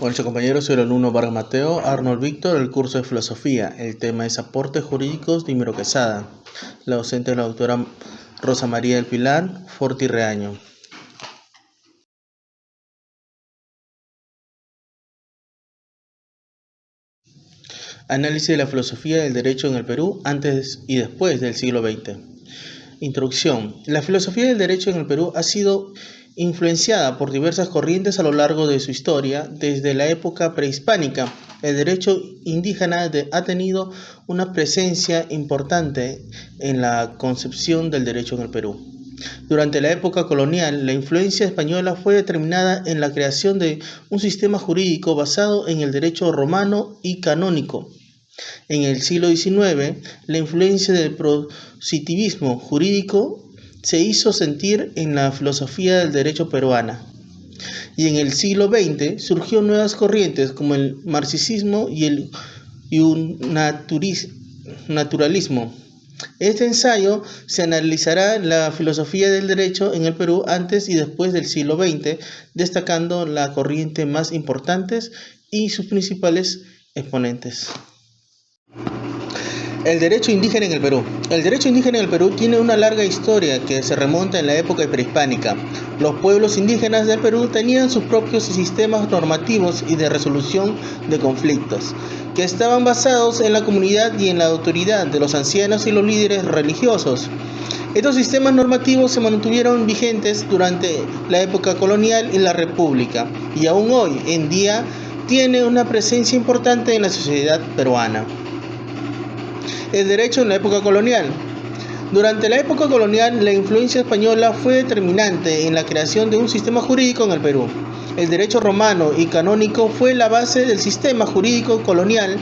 Con nuestro compañero soy el alumno Vargas Mateo Arnold Víctor del curso de Filosofía. El tema es Aportes Jurídicos de Imero Quesada. La docente es la doctora Rosa María del Pilar Forti Reaño. Análisis de la filosofía del derecho en el Perú antes y después del siglo XX. Introducción. La filosofía del derecho en el Perú ha sido influenciada por diversas corrientes a lo largo de su historia. Desde la época prehispánica, el derecho indígena ha tenido una presencia importante en la concepción del derecho en el Perú. Durante la época colonial, la influencia española fue determinada en la creación de un sistema jurídico basado en el derecho romano y canónico. En el siglo XIX, la influencia del positivismo jurídico se hizo sentir en la filosofía del derecho peruana. Y en el siglo XX surgieron nuevas corrientes como el marxismo y el naturalismo. Este ensayo se analizará la filosofía del derecho en el Perú antes y después del siglo XX, destacando la corriente más importantes y sus principales exponentes. El derecho indígena en el Perú. El derecho indígena en el Perú tiene una larga historia que se remonta en la época prehispánica. Los pueblos indígenas del Perú tenían sus propios sistemas normativos y de resolución de conflictos, que estaban basados en la comunidad y en la autoridad de los ancianos y los líderes religiosos. Estos sistemas normativos se mantuvieron vigentes durante la época colonial y la República, y aún hoy en día tiene una presencia importante en la sociedad peruana. El derecho en la época colonial. Durante la época colonial, la influencia española fue determinante en la creación de un sistema jurídico en el Perú. El derecho romano y canónico fue la base del sistema jurídico colonial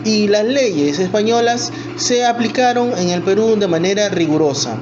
y las leyes españolas se aplicaron en el Perú de manera rigurosa.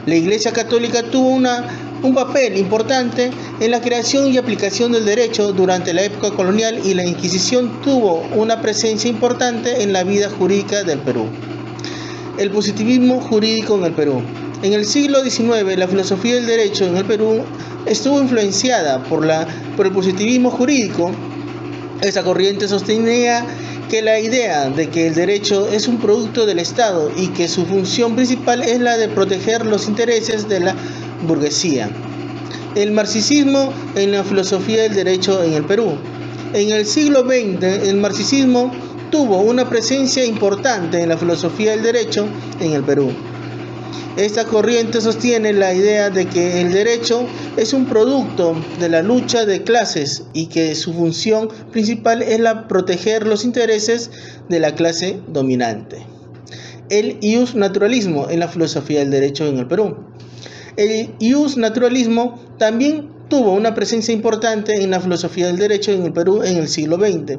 La Iglesia Católica tuvo un papel importante en la creación y aplicación del derecho durante la época colonial, y la Inquisición tuvo una presencia importante en la vida jurídica del Perú. El positivismo jurídico en el Perú. En el siglo XIX, la filosofía del derecho en el Perú estuvo influenciada por el positivismo jurídico. Esta corriente sostenía que la idea de que el derecho es un producto del Estado y que su función principal es la de proteger los intereses de la burguesía. El marxismo en la filosofía del derecho en el Perú. En el siglo XX, el marxismo tuvo una presencia importante en la filosofía del derecho en el Perú. Esta corriente sostiene la idea de que el derecho es un producto de la lucha de clases y que su función principal es la proteger los intereses de la clase dominante. El iusnaturalismo en la filosofía del derecho en el Perú. El iusnaturalismo también tuvo una presencia importante en la filosofía del derecho en el Perú en el siglo XX.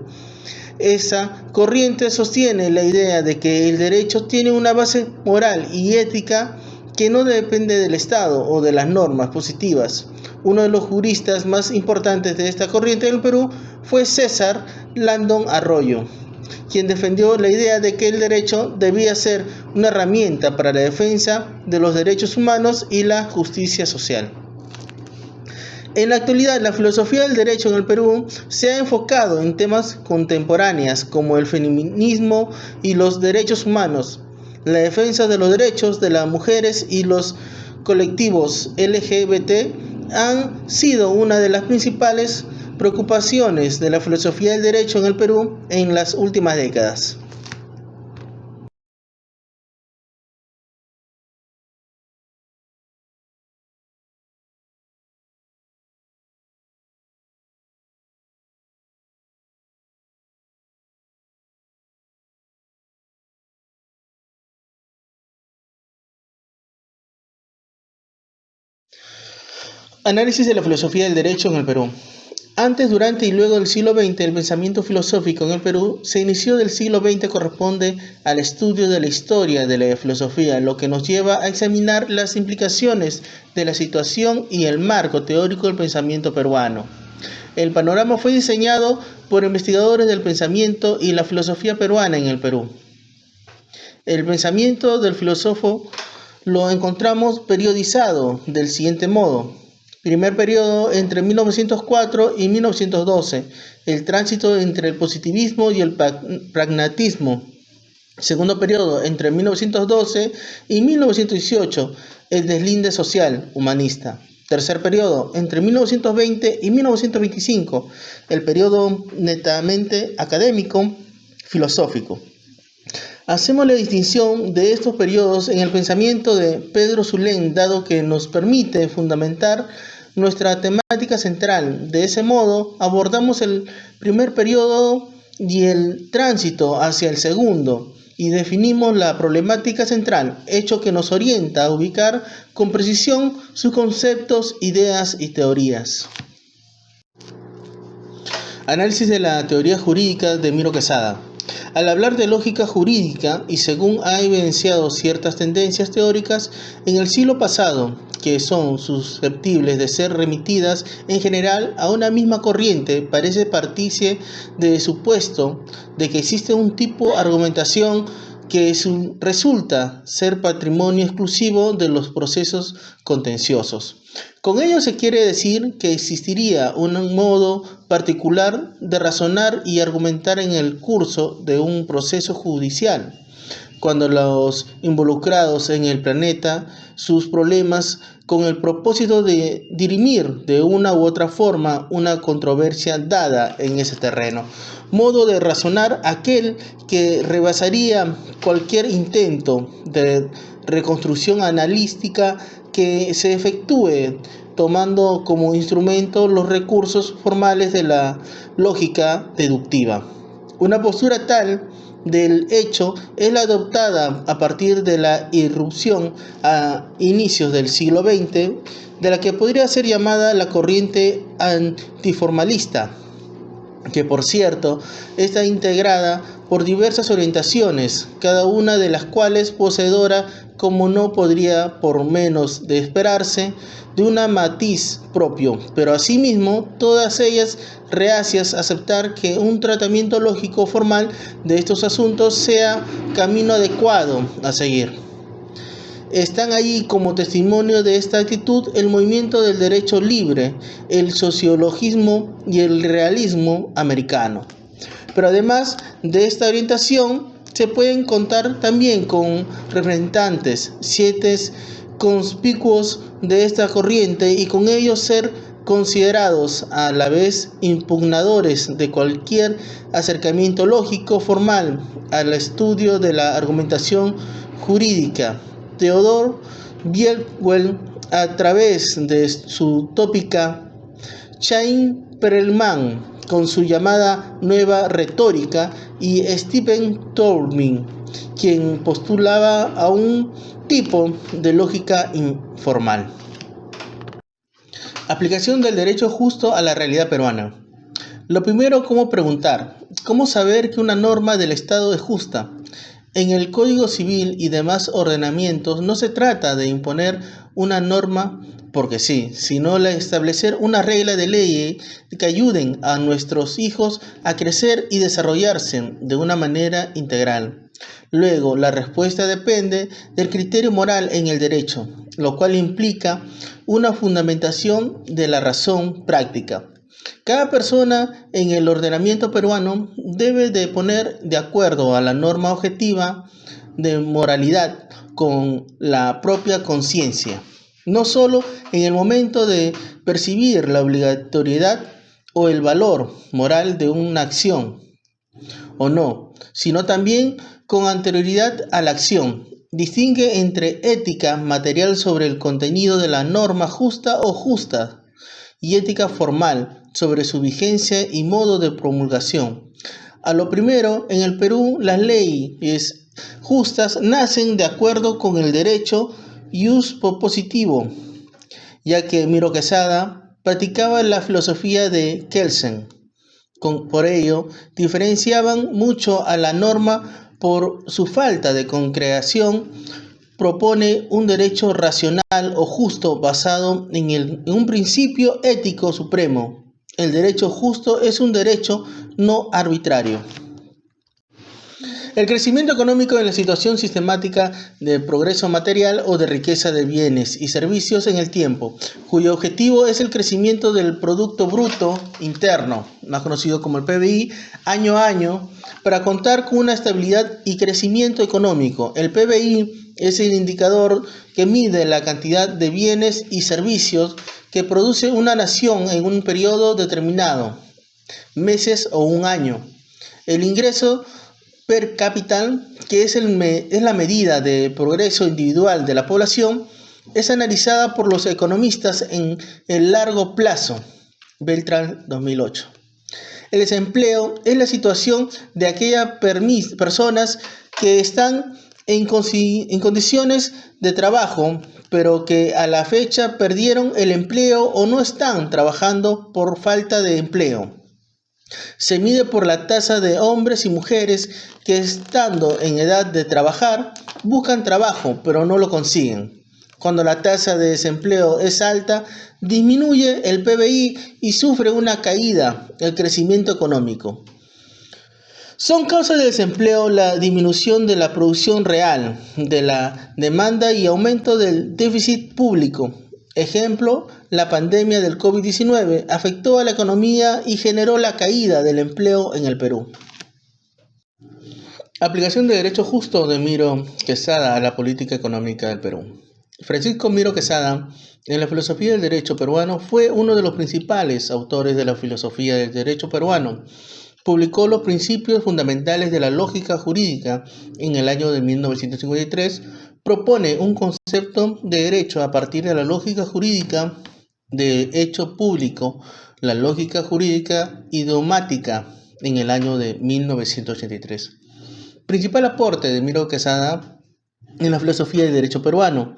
Esa corriente sostiene la idea de que el derecho tiene una base moral y ética que no depende del Estado o de las normas positivas. Uno de los juristas más importantes de esta corriente en el Perú fue César Landón Arroyo, quien defendió la idea de que el derecho debía ser una herramienta para la defensa de los derechos humanos y la justicia social. En la actualidad, la filosofía del derecho en el Perú se ha enfocado en temas contemporáneos como el feminismo y los derechos humanos. La defensa de los derechos de las mujeres y los colectivos LGBT han sido una de las principales preocupaciones de la filosofía del derecho en el Perú en las últimas décadas. Análisis de la filosofía del derecho en el Perú. Antes, durante y luego del siglo XX, el pensamiento filosófico en el Perú se inició del siglo XX, corresponde al estudio de la historia de la filosofía, lo que nos lleva a examinar las implicaciones de la situación y el marco teórico del pensamiento peruano. El panorama fue diseñado por investigadores del pensamiento y la filosofía peruana en el Perú. El pensamiento del filósofo lo encontramos periodizado del siguiente modo. Primer periodo entre 1904 y 1912, el tránsito entre el positivismo y el pragmatismo. Segundo periodo entre 1912 y 1918, el deslinde social humanista. Tercer periodo entre 1920 y 1925, el periodo netamente académico filosófico. Hacemos la distinción de estos periodos en el pensamiento de Pedro Zulem, dado que nos permite fundamentar nuestra temática central. De ese modo, abordamos el primer periodo y el tránsito hacia el segundo, y definimos la problemática central, hecho que nos orienta a ubicar con precisión sus conceptos, ideas y teorías. Análisis de la teoría jurídica de Miro Quesada. Al hablar de lógica jurídica, y según ha evidenciado ciertas tendencias teóricas en el siglo pasado, que son susceptibles de ser remitidas en general a una misma corriente, parece partirse de supuesto de que existe un tipo de argumentación que resulta ser patrimonio exclusivo de los procesos contenciosos. Con ello se quiere decir que existiría un modo particular de razonar y argumentar en el curso de un proceso judicial, cuando los involucrados en el planeta sus problemas con el propósito de dirimir de una u otra forma una controversia dada en ese terreno. Modo de razonar aquel que rebasaría cualquier intento de reconstrucción analítica que se efectúe tomando como instrumento los recursos formales de la lógica deductiva. Una postura tal del hecho es la adoptada a partir de la irrupción a inicios del siglo XX de la que podría ser llamada la corriente antiformalista, que por cierto está integrada por diversas orientaciones, cada una de las cuales poseedora, como no podría por menos de esperarse, de un matiz propio, pero asimismo todas ellas reacias a aceptar que un tratamiento lógico formal de estos asuntos sea camino adecuado a seguir. Están allí como testimonio de esta actitud el movimiento del derecho libre, el sociologismo y el realismo americano. Pero además de esta orientación, se pueden contar también con representantes, siete conspicuos de esta corriente, y con ellos ser considerados a la vez impugnadores de cualquier acercamiento lógico formal al estudio de la argumentación jurídica. Theodor Bielwell, a través de su tópica Chaim Perelman, con su llamada Nueva Retórica, y Stephen Toulmin, quien postulaba a un tipo de lógica informal. Aplicación del derecho justo a la realidad peruana. Lo primero, ¿cómo preguntar? ¿Cómo saber que una norma del Estado es justa? En el Código Civil y demás ordenamientos no se trata de imponer una norma porque sí, sino de establecer una regla de ley que ayuden a nuestros hijos a crecer y desarrollarse de una manera integral. Luego, la respuesta depende del criterio moral en el derecho, lo cual implica una fundamentación de la razón práctica. Cada persona en el ordenamiento peruano debe de poner de acuerdo a la norma objetiva de moralidad con la propia conciencia, no solo en el momento de percibir la obligatoriedad o el valor moral de una acción o no, sino también con anterioridad a la acción. Distingue entre ética material sobre el contenido de la norma justa o justa y ética formal sobre su vigencia y modo de promulgación. A lo primero, en el Perú, las leyes justas nacen de acuerdo con el derecho ius positivo, ya que Miro Quesada practicaba la filosofía de Kelsen. Por ello, diferenciaban mucho a la norma por su falta de concreción. Propone un derecho racional o justo basado en un principio ético supremo. El derecho justo es un derecho no arbitrario. El crecimiento económico en la situación sistemática de progreso material o de riqueza de bienes y servicios en el tiempo, cuyo objetivo es el crecimiento del Producto Bruto Interno, más conocido como el PBI, año a año, para contar con una estabilidad y crecimiento económico. El PBI es el indicador que mide la cantidad de bienes y servicios que produce una nación en un periodo determinado, meses o un año. El ingreso per cápita, que es la medida de progreso individual de la población, es analizada por los economistas en el largo plazo. Beltrán, 2008. El desempleo es la situación de aquellas personas que están en condiciones de trabajo, pero que a la fecha perdieron el empleo o no están trabajando por falta de empleo. Se mide por la tasa de hombres y mujeres que, estando en edad de trabajar, buscan trabajo, pero no lo consiguen. Cuando la tasa de desempleo es alta, disminuye el PBI y sufre una caída el crecimiento económico. Son causas de desempleo la disminución de la producción real, de la demanda y aumento del déficit público. Ejemplo, la pandemia del COVID-19 afectó a la economía y generó la caída del empleo en el Perú. Aplicación de derecho justo de Miro Quesada a la política económica del Perú. Francisco Miro Quesada, en la filosofía del derecho peruano, fue uno de los principales autores de la filosofía del derecho peruano. Publicó los principios fundamentales de la lógica jurídica en el año de 1953. Propone un concepto de derecho a partir de la lógica jurídica de hecho público, la lógica jurídica idiomática, en el año de 1983. Principal aporte de Miro Quesada en la filosofía del derecho peruano: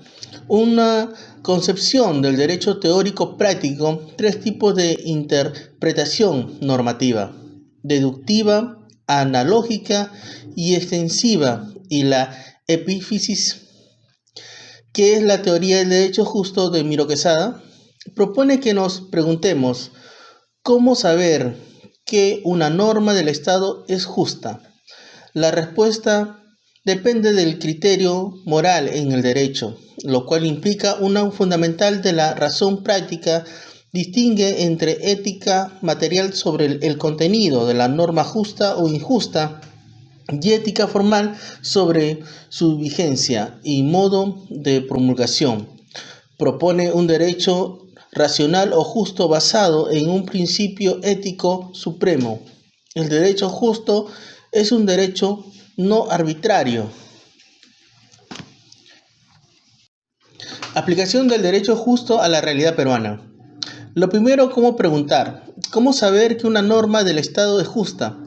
una concepción del derecho teórico práctico, tres tipos de interpretación normativa: deductiva, analógica y extensiva, y la epífisis, que es la teoría del derecho justo de Miro Quesada. Propone que nos preguntemos cómo saber que una norma del Estado es justa. La respuesta depende del criterio moral en el derecho, lo cual implica una fundamental de la razón práctica. Distingue entre ética material sobre el contenido de la norma justa o injusta y ética formal sobre su vigencia y modo de promulgación. Propone un derecho racional o justo basado en un principio ético supremo. El derecho justo es un derecho no arbitrario. Aplicación del derecho justo a la realidad peruana. Lo primero, ¿cómo preguntar? ¿Cómo saber que una norma del Estado es justa?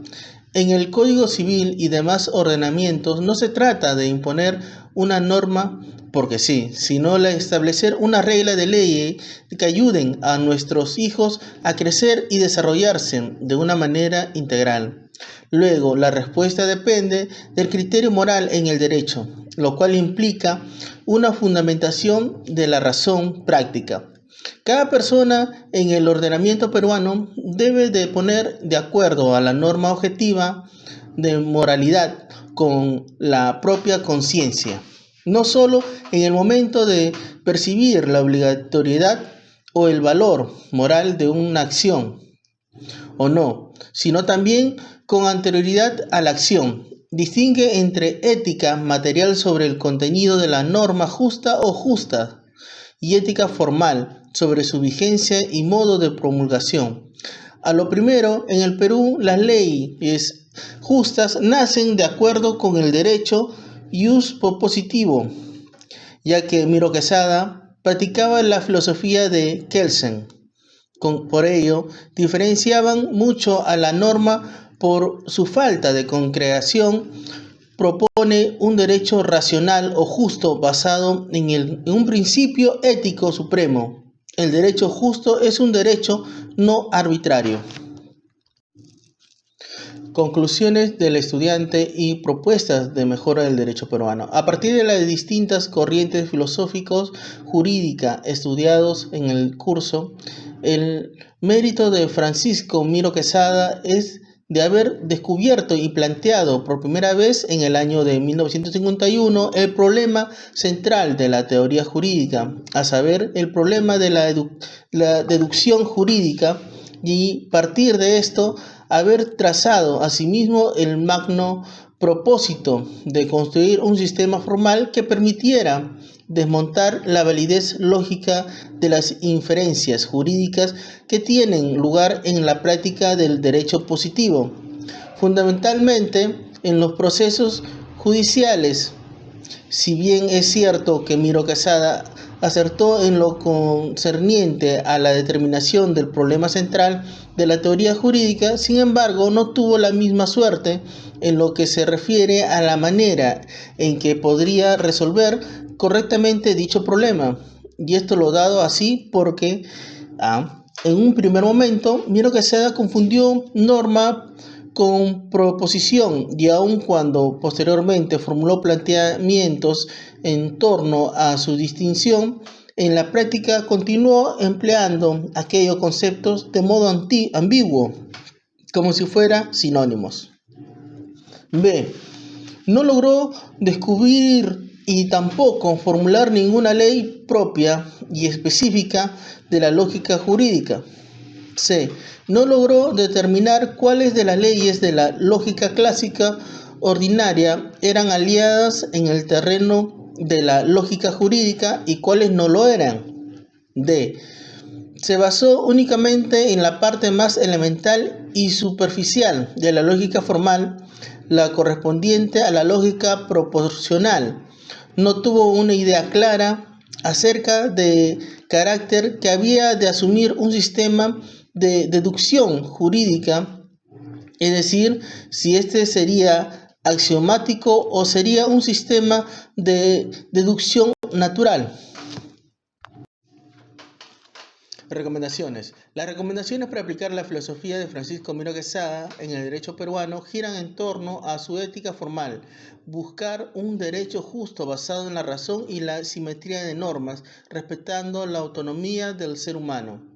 En el Código Civil y demás ordenamientos no se trata de imponer una norma porque sí, sino de establecer una regla de ley que ayuden a nuestros hijos a crecer y desarrollarse de una manera integral. Luego, la respuesta depende del criterio moral en el derecho, lo cual implica una fundamentación de la razón práctica. Cada persona en el ordenamiento peruano debe de poner de acuerdo a la norma objetiva de moralidad con la propia conciencia, no solo en el momento de percibir la obligatoriedad o el valor moral de una acción o no, sino también con anterioridad a la acción. Distingue entre ética material sobre el contenido de la norma justa o justa y ética formal sobre su vigencia y modo de promulgación. A lo primero, en el Perú, las leyes justas nacen de acuerdo con el derecho ius positivo, ya que Miro Quesada practicaba la filosofía de Kelsen. Por ello, diferenciaban mucho a la norma por su falta de concreción. Propone un derecho racional o justo basado en un principio ético supremo. El derecho justo es un derecho no arbitrario. Conclusiones del estudiante y propuestas de mejora del derecho peruano. A partir de las distintas corrientes filosóficas jurídicas estudiados en el curso, el mérito de Francisco Miro Quesada es de haber descubierto y planteado por primera vez en el año de 1951 el problema central de la teoría jurídica, a saber, el problema de la deducción jurídica, y partir de esto haber trazado asimismo el magno propósito de construir un sistema formal que permitiera desmontar la validez lógica de las inferencias jurídicas que tienen lugar en la práctica del derecho positivo, fundamentalmente en los procesos judiciales. Si bien es cierto que Miro Quezada acertó en lo concerniente a la determinación del problema central de la teoría jurídica, sin embargo, no tuvo la misma suerte en lo que se refiere a la manera en que podría resolver correctamente dicho problema. Y esto lo dado así porque en un primer momento Miro Quezada confundió norma con proposición, y aun cuando posteriormente formuló planteamientos en torno a su distinción, en la práctica continuó empleando aquellos conceptos de modo ambiguo, como si fueran sinónimos. B. No logró descubrir y tampoco formular ninguna ley propia y específica de la lógica jurídica. C. No logró determinar cuáles de las leyes de la lógica clásica ordinaria eran aliadas en el terreno de la lógica jurídica y cuáles no lo eran. D. Se basó únicamente en la parte más elemental y superficial de la lógica formal, la correspondiente a la lógica proporcional. No tuvo una idea clara acerca del carácter que había de asumir un sistema de deducción jurídica, es decir, si este sería axiomático o sería un sistema de deducción natural. Recomendaciones. Las recomendaciones para aplicar la filosofía de Francisco Miro Quezada en el derecho peruano giran en torno a su ética formal: buscar un derecho justo basado en la razón y la simetría de normas, respetando la autonomía del ser humano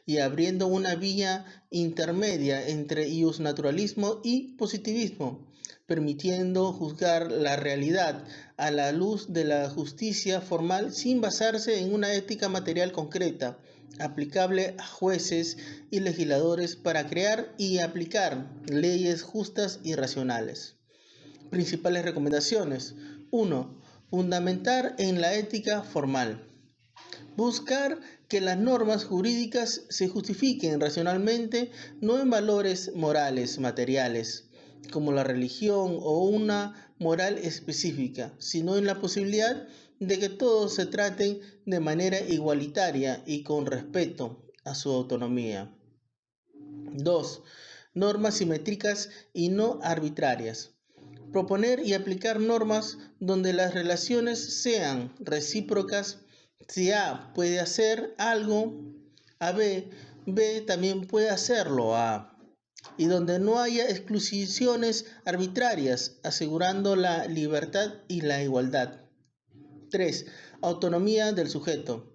y abriendo una vía intermedia entre iusnaturalismo y positivismo, permitiendo juzgar la realidad a la luz de la justicia formal sin basarse en una ética material concreta, aplicable a jueces y legisladores para crear y aplicar leyes justas y racionales. Principales recomendaciones. 1. Fundamentar en la ética formal. Buscar que las normas jurídicas se justifiquen racionalmente, no en valores morales materiales, como la religión o una moral específica, sino en la posibilidad de que todos se traten de manera igualitaria y con respeto a su autonomía. 2. Normas simétricas y no arbitrarias. Proponer y aplicar normas donde las relaciones sean recíprocas. Si A puede hacer algo a B, B también puede hacerlo a A, y donde no haya exclusiones arbitrarias, asegurando la libertad y la igualdad. 3. Autonomía del sujeto.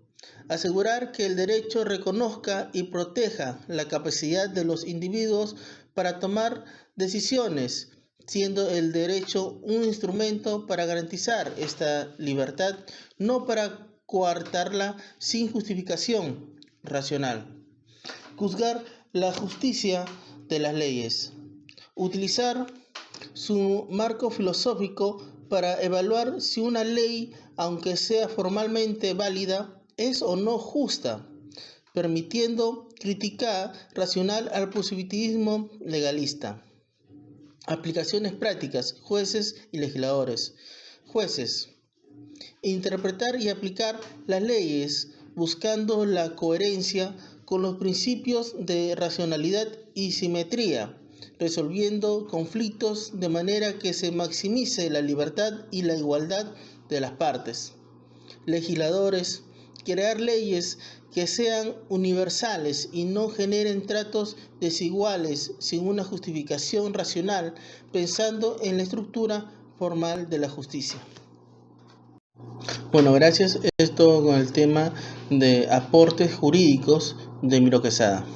Asegurar que el derecho reconozca y proteja la capacidad de los individuos para tomar decisiones, siendo el derecho un instrumento para garantizar esta libertad, no para coartarla sin justificación racional. Juzgar la justicia de las leyes. Utilizar su marco filosófico para evaluar si una ley, aunque sea formalmente válida, es o no justa, permitiendo crítica racional al positivismo legalista. Aplicaciones prácticas, jueces y legisladores. Jueces. Interpretar y aplicar las leyes buscando la coherencia con los principios de racionalidad y simetría, resolviendo conflictos de manera que se maximice la libertad y la igualdad de las partes. Legisladores. Crear leyes que sean universales y no generen tratos desiguales sin una justificación racional, pensando en la estructura formal de la justicia. Bueno, gracias. Esto con el tema de aportes jurídicos de Miro Quezada.